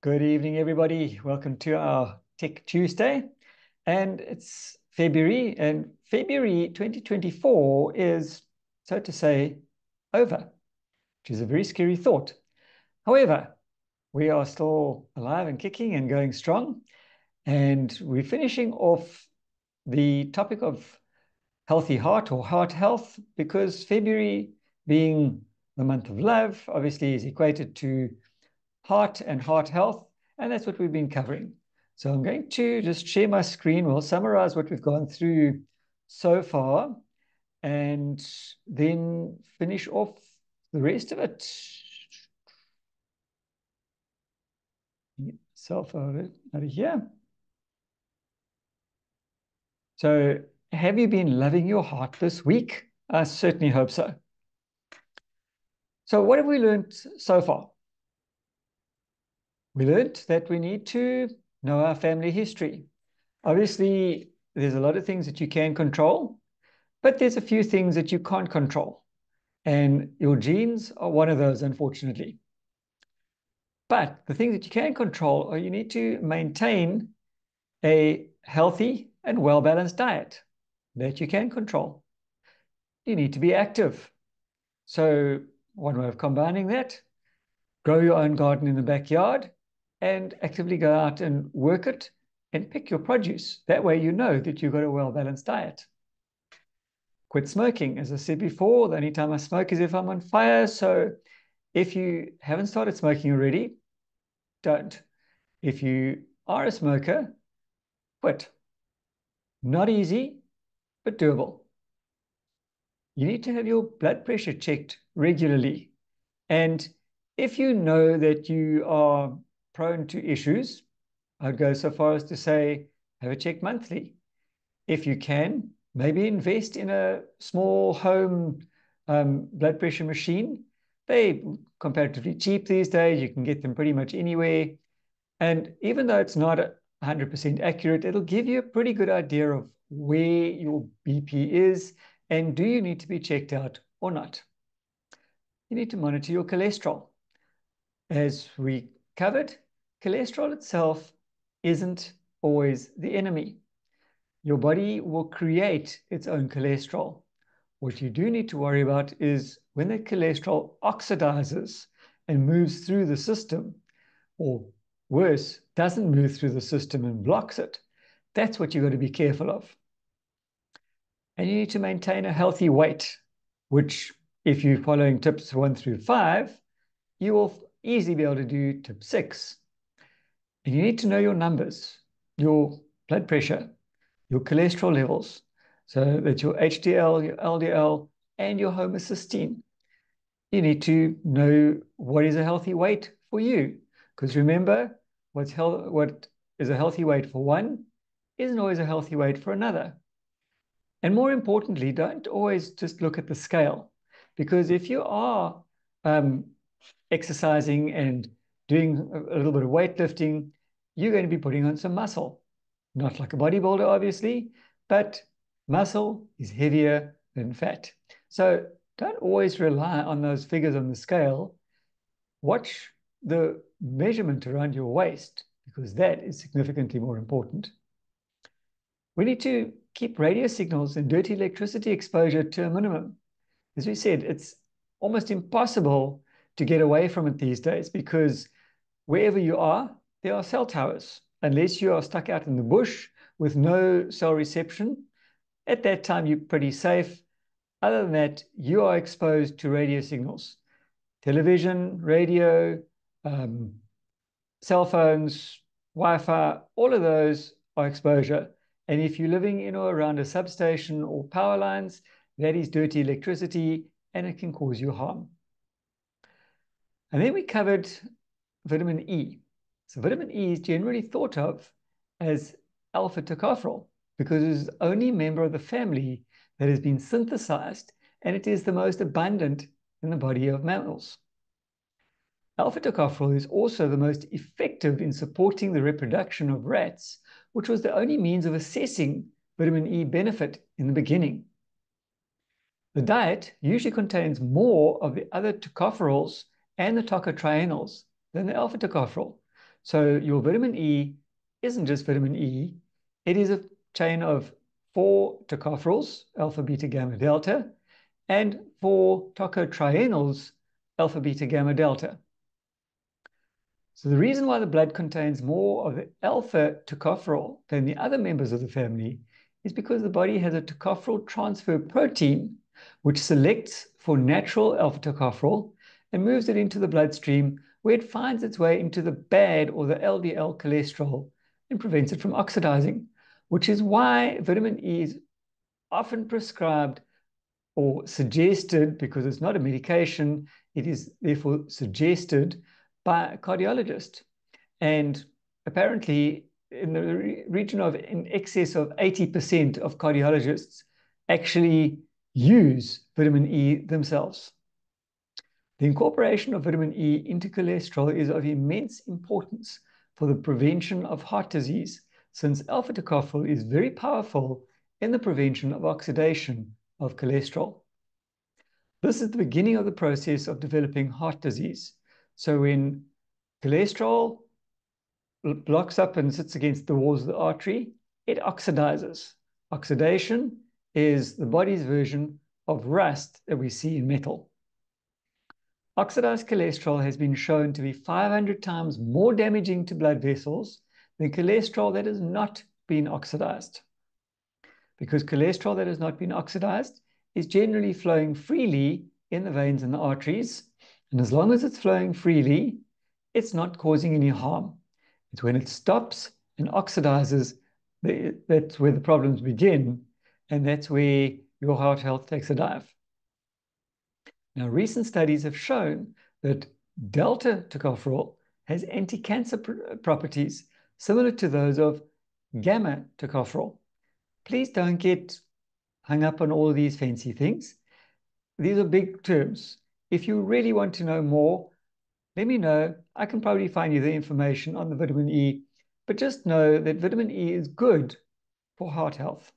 Good evening, everybody. Welcome to our Tech Tuesday. And it's February, and February 2024 is, so to say, over, which is a very scary thought. However, we are still alive and kicking and going strong. And we're finishing off the topic of healthy heart or heart health, because February, being the month of love, obviously is equated to heart and heart health, and that's what we've been covering. So I'm going to just share my screen. We'll summarize what we've gone through so far and then finish off the rest of it. Self out of here. So have you been loving your heart this week? I certainly hope so. So what have we learned so far? We learned that we need to know our family history. Obviously, there's a lot of things that you can control, but there's a few things that you can't control. And your genes are one of those, unfortunately. But the things that you can control are you need to maintain a healthy and well-balanced diet that you can control. You need to be active. So one way of combining that, grow your own garden in the backyard and actively go out and work it and pick your produce. That way you know that you've got a well-balanced diet. Quit smoking. As I said before, the only time I smoke is if I'm on fire. So if you haven't started smoking already, don't. If you are a smoker, quit. Not easy, but doable. You need to have your blood pressure checked regularly. And if you know that you are prone to issues, I'd go so far as to say, have it checked monthly. If you can, maybe invest in a small home blood pressure machine. They're comparatively cheap these days. You can get them pretty much anywhere. And even though it's not 100% accurate, it'll give you a pretty good idea of where your BP is and do you need to be checked out or not. You need to monitor your cholesterol. As we covered, cholesterol itself isn't always the enemy. Your body will create its own cholesterol. What you do need to worry about is when that cholesterol oxidizes and moves through the system, or worse, doesn't move through the system and blocks it. That's what you've got to be careful of. And you need to maintain a healthy weight, which, if you're following tips 1 through 5, you will easily be able to do tip 6. And you need to know your numbers, your blood pressure, your cholesterol levels, so that your HDL, your LDL, and your homocysteine. You need to know what is a healthy weight for you. Because remember, what is a healthy weight for one isn't always a healthy weight for another. And more importantly, don't always just look at the scale. Because if you are exercising and doing a little bit of weightlifting, you're going to be putting on some muscle. Not like a bodybuilder, obviously, but muscle is heavier than fat. So don't always rely on those figures on the scale. Watch the measurement around your waist, because that is significantly more important. We need to keep radio signals and dirty electricity exposure to a minimum. As we said, it's almost impossible to get away from it these days because wherever you are, there are cell towers. Unless you are stuck out in the bush with no cell reception, at that time you're pretty safe. Other than that, you are exposed to radio signals. Television, radio, cell phones, Wi-Fi, all of those are exposure. And if you're living in or around a substation or power lines, that is dirty electricity and it can cause you harm. And then we covered vitamin E. So vitamin E is generally thought of as alpha tocopherol because it is the only member of the family that has been synthesized, and it is the most abundant in the body of mammals. Alpha tocopherol is also the most effective in supporting the reproduction of rats, which was the only means of assessing vitamin E benefit in the beginning. The diet usually contains more of the other tocopherols and the tocotrienols than the alpha tocopherol. So your vitamin E isn't just vitamin E, it is a chain of 4 tocopherols, alpha, beta, gamma, delta, and 4 tocotrienols, alpha, beta, gamma, delta. So the reason why the blood contains more of the alpha tocopherol than the other members of the family is because the body has a tocopherol transfer protein which selects for natural alpha tocopherol and moves it into the bloodstream where it finds its way into the bad or the LDL cholesterol and prevents it from oxidizing, which is why vitamin E is often prescribed or suggested, because it's not a medication, it is therefore suggested by a cardiologist. And apparently, in the region of in excess of 80% of cardiologists actually use vitamin E themselves. The incorporation of vitamin E into cholesterol is of immense importance for the prevention of heart disease, since alpha tocopherol is very powerful in the prevention of oxidation of cholesterol. This is the beginning of the process of developing heart disease. So when cholesterol blocks up and sits against the walls of the artery, it oxidizes. Oxidation is the body's version of rust that we see in metal. Oxidized cholesterol has been shown to be 500 times more damaging to blood vessels than cholesterol that has not been oxidized. Because cholesterol that has not been oxidized is generally flowing freely in the veins and the arteries. And as long as it's flowing freely, it's not causing any harm. It's when it stops and oxidizes that's where the problems begin. And that's where your heart health takes a dive. Now, recent studies have shown that delta tocopherol has anti-cancer properties similar to those of gamma tocopherol. Please don't get hung up on all of these fancy things. These are big terms. If you really want to know more, let me know. I can probably find you the information on the vitamin E, but just know that vitamin E is good for heart health.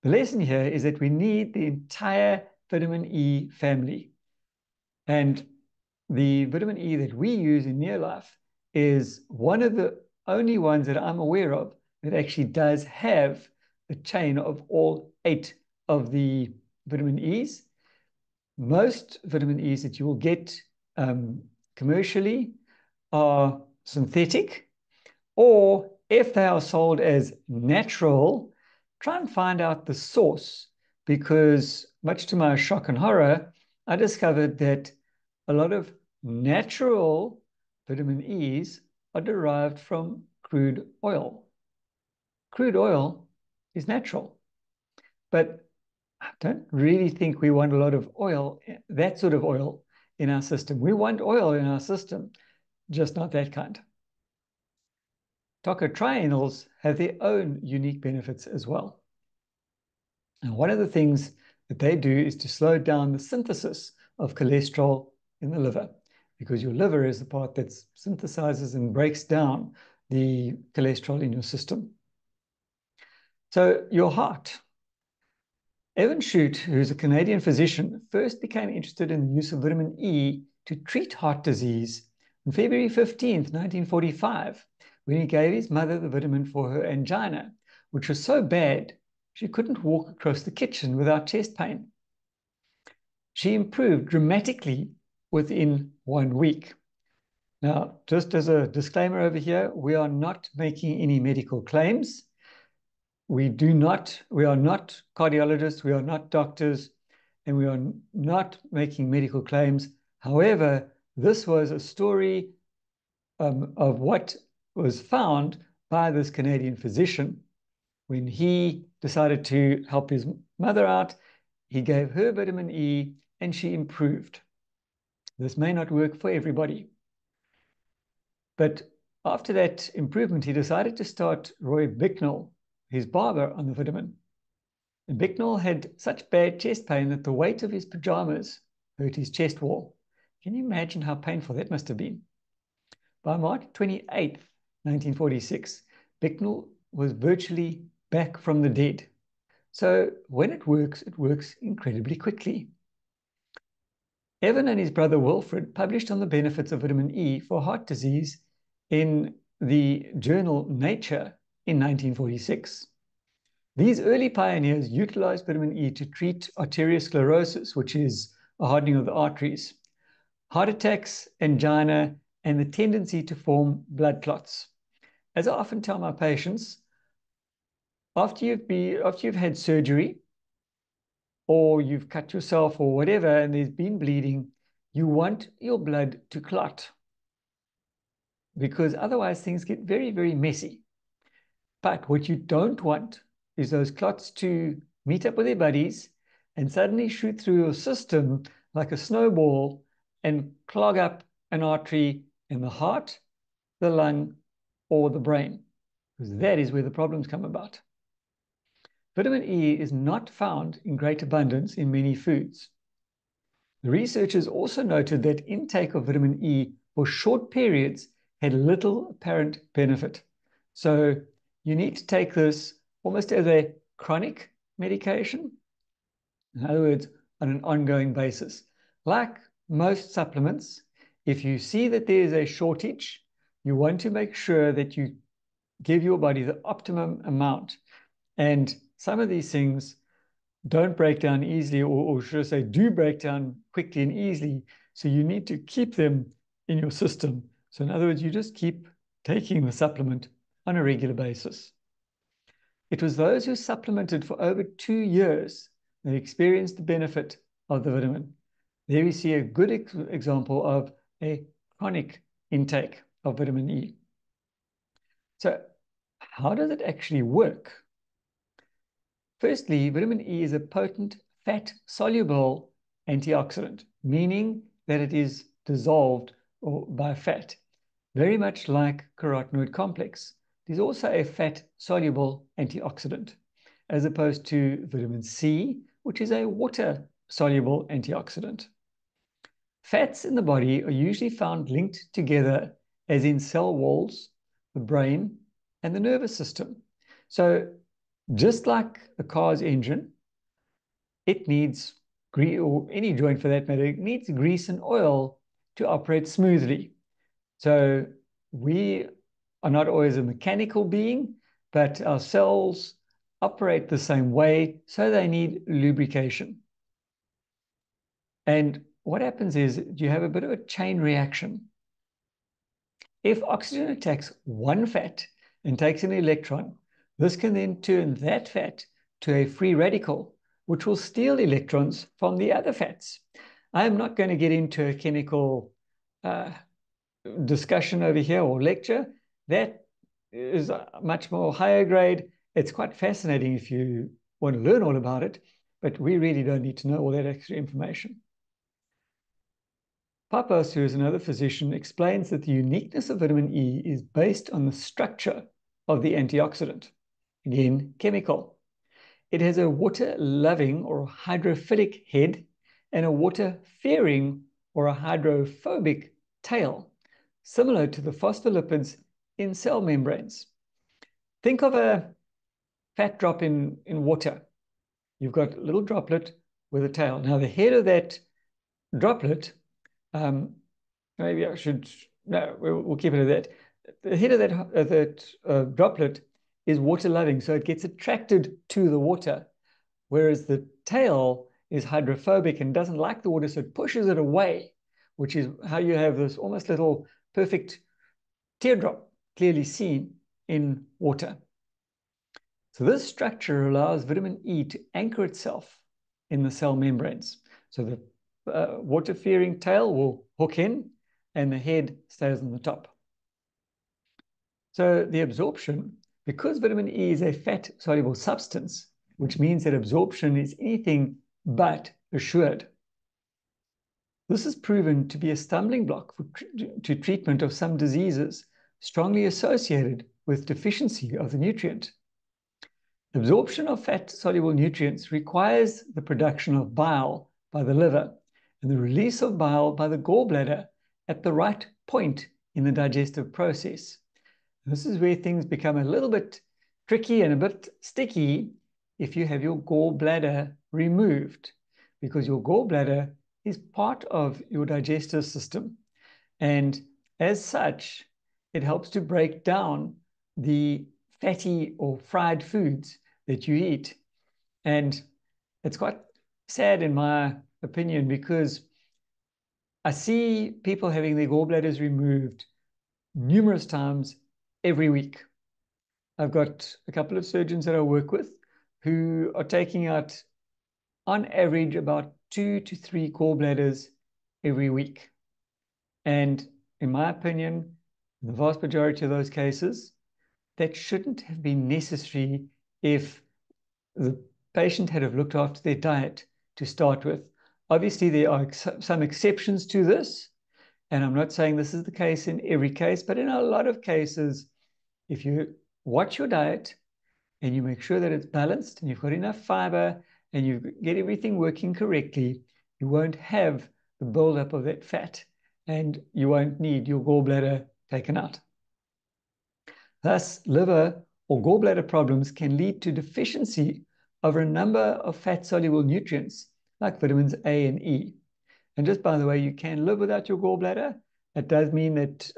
The lesson here is that we need the entire vitamin E family. And the vitamin E that we use in Neolife is one of the only ones that I'm aware of that actually does have the chain of all 8 of the vitamin E's. Most vitamin E's that you will get commercially are synthetic, or if they are sold as natural, try and find out the source, because much to my shock and horror, I discovered that a lot of natural vitamin E's are derived from crude oil. Crude oil is natural, but I don't really think we want a lot of oil, that sort of oil in our system. We want oil in our system, just not that kind. Tocotrienols have their own unique benefits as well. And one of the things that they do is to slow down the synthesis of cholesterol in the liver, because your liver is the part that synthesizes and breaks down the cholesterol in your system. So your heart. Evan Shute, who's a Canadian physician, first became interested in the use of vitamin E to treat heart disease on February 15th, 1945, when he gave his mother the vitamin for her angina, which was so bad she couldn't walk across the kitchen without chest pain. She improved dramatically within 1 week. Now, just as a disclaimer over here, we are not making any medical claims. We are not cardiologists, we are not doctors, and we are not making medical claims. However, this was a story of what was found by this Canadian physician. When he decided to help his mother out, he gave her vitamin E and she improved. This may not work for everybody. But after that improvement, he decided to start Roy Bicknell, his barber, on the vitamin. And Bicknell had such bad chest pain that the weight of his pajamas hurt his chest wall. Can you imagine how painful that must have been? By March 28th, 1946, Bicknell was virtually back from the dead. So when it works incredibly quickly. Evan and his brother Wilfred published on the benefits of vitamin E for heart disease in the journal Nature in 1946. These early pioneers utilized vitamin E to treat arteriosclerosis, which is a hardening of the arteries, heart attacks, angina, and the tendency to form blood clots. As I often tell my patients, after you've had surgery or you've cut yourself or whatever, and there's been bleeding, you want your blood to clot because otherwise things get very, very messy. But what you don't want is those clots to meet up with their buddies and suddenly shoot through your system like a snowball and clog up an artery in the heart, the lung, or the brain, because that is where the problems come about. Vitamin E is not found in great abundance in many foods. The researchers also noted that intake of vitamin E for short periods had little apparent benefit. So you need to take this almost as a chronic medication. In other words, on an ongoing basis. Like most supplements, if you see that there is a shortage, you want to make sure that you give your body the optimum amount. And some of these things don't break down easily, or should I say, do break down quickly and easily. So you need to keep them in your system. So in other words, you just keep taking the supplement on a regular basis. It was those who supplemented for over 2 years that experienced the benefit of the vitamin. There we see a good example of a chronic intake of vitamin E. So how does it actually work? Firstly, vitamin E is a potent fat-soluble antioxidant, meaning that it is dissolved by fat, very much like carotenoid complex. It is also a fat-soluble antioxidant, as opposed to vitamin C, which is a water-soluble antioxidant. Fats in the body are usually found linked together as in cell walls, the brain, and the nervous system. So just like a car's engine, it needs grease, or any joint for that matter, it needs grease and oil to operate smoothly. So we are not always a mechanical being, but our cells operate the same way, so they need lubrication. And what happens is you have a bit of a chain reaction. If oxygen attacks one fat and takes an electron, this can then turn that fat to a free radical, which will steal electrons from the other fats. I'm not going to get into a chemical discussion over here or lecture. That is much more higher grade. It's quite fascinating if you want to learn all about it, but we really don't need to know all that extra information. Pappas, who is another physician, explains that the uniqueness of vitamin E is based on the structure of the antioxidant. Again, chemical. It has a water-loving or hydrophilic head and a water-fearing or a hydrophobic tail, similar to the phospholipids in cell membranes. Think of a fat drop in water. You've got a little droplet with a tail. Now, the head of that droplet, maybe I should, no, we'll keep it at that. The head of that droplet is water-loving, so it gets attracted to the water, whereas the tail is hydrophobic and doesn't like the water, so it pushes it away, which is how you have this almost little perfect teardrop clearly seen in water. So this structure allows vitamin E to anchor itself in the cell membranes. So the water-fearing tail will hook in and the head stays on the top. So the absorption, because vitamin E is a fat-soluble substance, which means that absorption is anything but assured. This is proven to be a stumbling block to treatment of some diseases strongly associated with deficiency of the nutrient. Absorption of fat-soluble nutrients requires the production of bile by the liver and the release of bile by the gallbladder at the right point in the digestive process. This is where things become a little bit tricky and a bit sticky if you have your gallbladder removed, because your gallbladder is part of your digestive system. And as such, it helps to break down the fatty or fried foods that you eat. And it's quite sad, in my opinion, because I see people having their gallbladders removed numerous times every week. I've got a couple of surgeons that I work with who are taking out, on average, about 2 to 3 gallbladders every week. And in my opinion, in the vast majority of those cases, that shouldn't have been necessary if the patient had have looked after their diet to start with. Obviously, there are some exceptions to this, and I'm not saying this is the case in every case, but in a lot of cases, if you watch your diet and you make sure that it's balanced and you've got enough fiber and you get everything working correctly, you won't have the buildup of that fat and you won't need your gallbladder taken out. Thus, liver or gallbladder problems can lead to deficiency of a number of fat-soluble nutrients like vitamins A and E. And just by the way, you can live without your gallbladder. That does mean that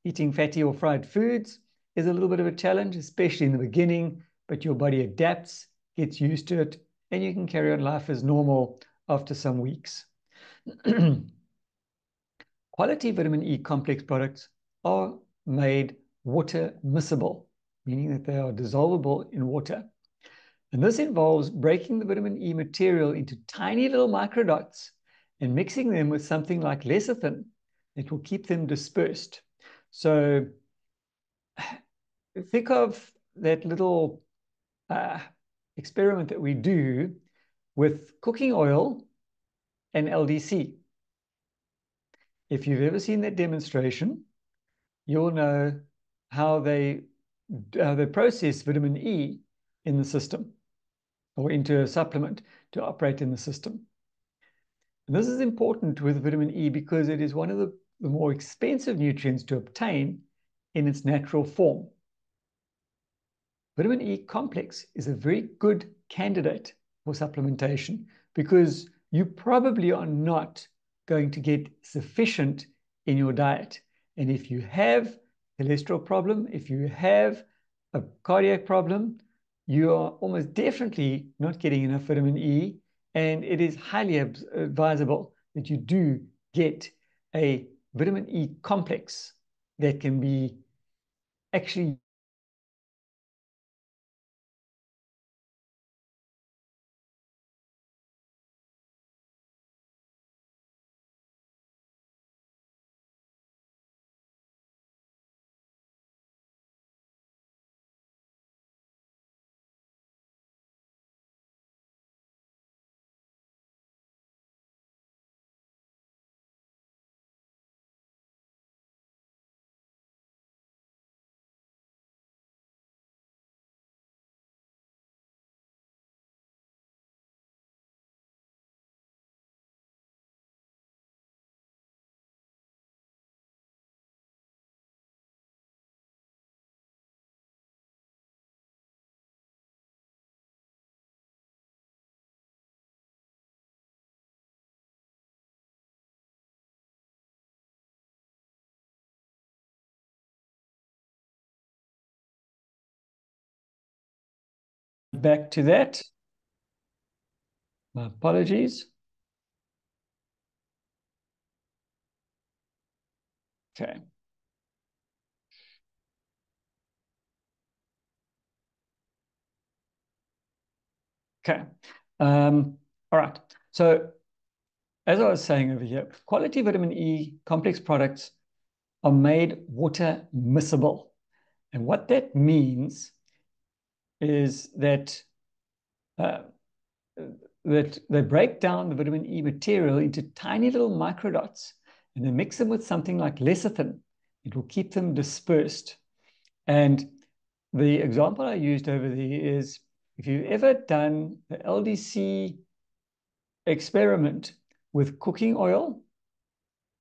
eating fatty or fried foods is a little bit of a challenge, especially in the beginning, but your body adapts, gets used to it, and you can carry on life as normal after some weeks. Quality vitamin E complex products are made water miscible, meaning that they are dissolvable in water. And this involves breaking the vitamin E material into tiny little microdots and mixing them with something like lecithin that will keep them dispersed. So think of that little experiment that we do with cooking oil and LDC. If you've ever seen that demonstration, you'll know how they process vitamin E in the system or into a supplement to operate in the system. And this is important with vitamin E because it is one of the more expensive nutrients to obtain in its natural form. Vitamin E complex is a very good candidate for supplementation because you probably are not going to get sufficient in your diet. And if you have a cholesterol problem, if you have a cardiac problem, you are almost definitely not getting enough vitamin E, and it is highly advisable that you do get a vitamin E complex that can be actually back to that. My apologies. Okay. Okay. All right. So as I was saying over here, quality vitamin E complex products are made water miscible. And what that means is that that they break down the vitamin E material into tiny little microdots and they mix them with something like lecithin. It will keep them dispersed. And the example I used over there is if you've ever done the LDC experiment with cooking oil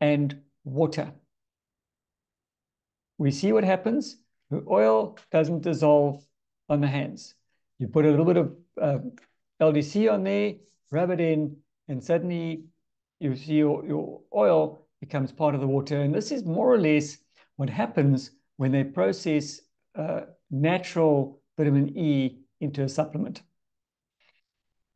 and water, we see what happens. The oil doesn't dissolve on the hands. You put a little bit of LDC on there, rub it in, and suddenly you see your oil becomes part of the water. And this is more or less what happens when they process natural vitamin E into a supplement.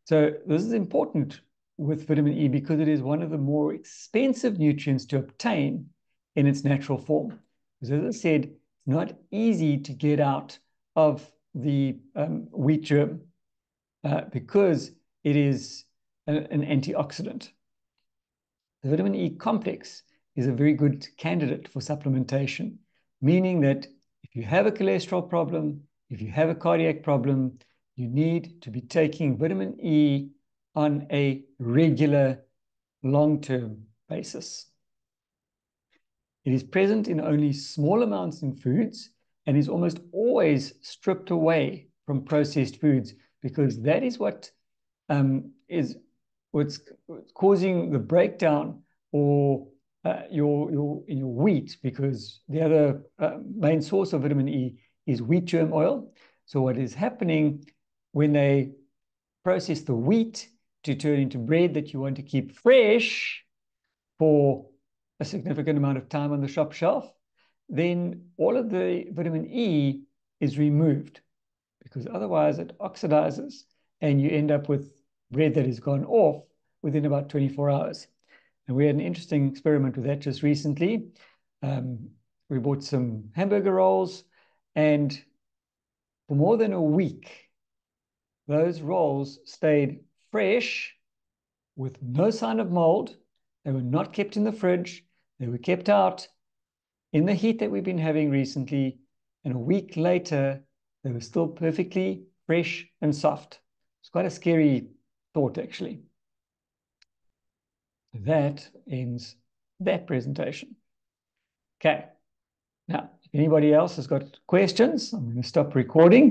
So this is important with vitamin E because it is one of the more expensive nutrients to obtain in its natural form. Because as I said, it's not easy to get out of the wheat germ because it is an antioxidant. The vitamin E complex is a very good candidate for supplementation, meaning that if you have a cholesterol problem, if you have a cardiac problem, you need to be taking vitamin E on a regular, long-term basis. It is present in only small amounts in foods and is almost always stripped away from processed foods because that is what is what's causing the breakdown or in your wheat, because the other main source of vitamin E is wheat germ oil. So what is happening when they process the wheat to turn into bread that you want to keep fresh for a significant amount of time on the shop shelf, then all of the vitamin E is removed because otherwise it oxidizes and you end up with bread that has gone off within about 24 hours. And we had an interesting experiment with that just recently. We bought some hamburger rolls, and for more than a week, those rolls stayed fresh with no sign of mold. They were not kept in the fridge. They were kept out in the heat that we've been having recently. And a week later, they were still perfectly fresh and soft. It's quite a scary thought, actually. That ends that presentation. Okay. Now, if anybody else has got questions, I'm going to stop recording.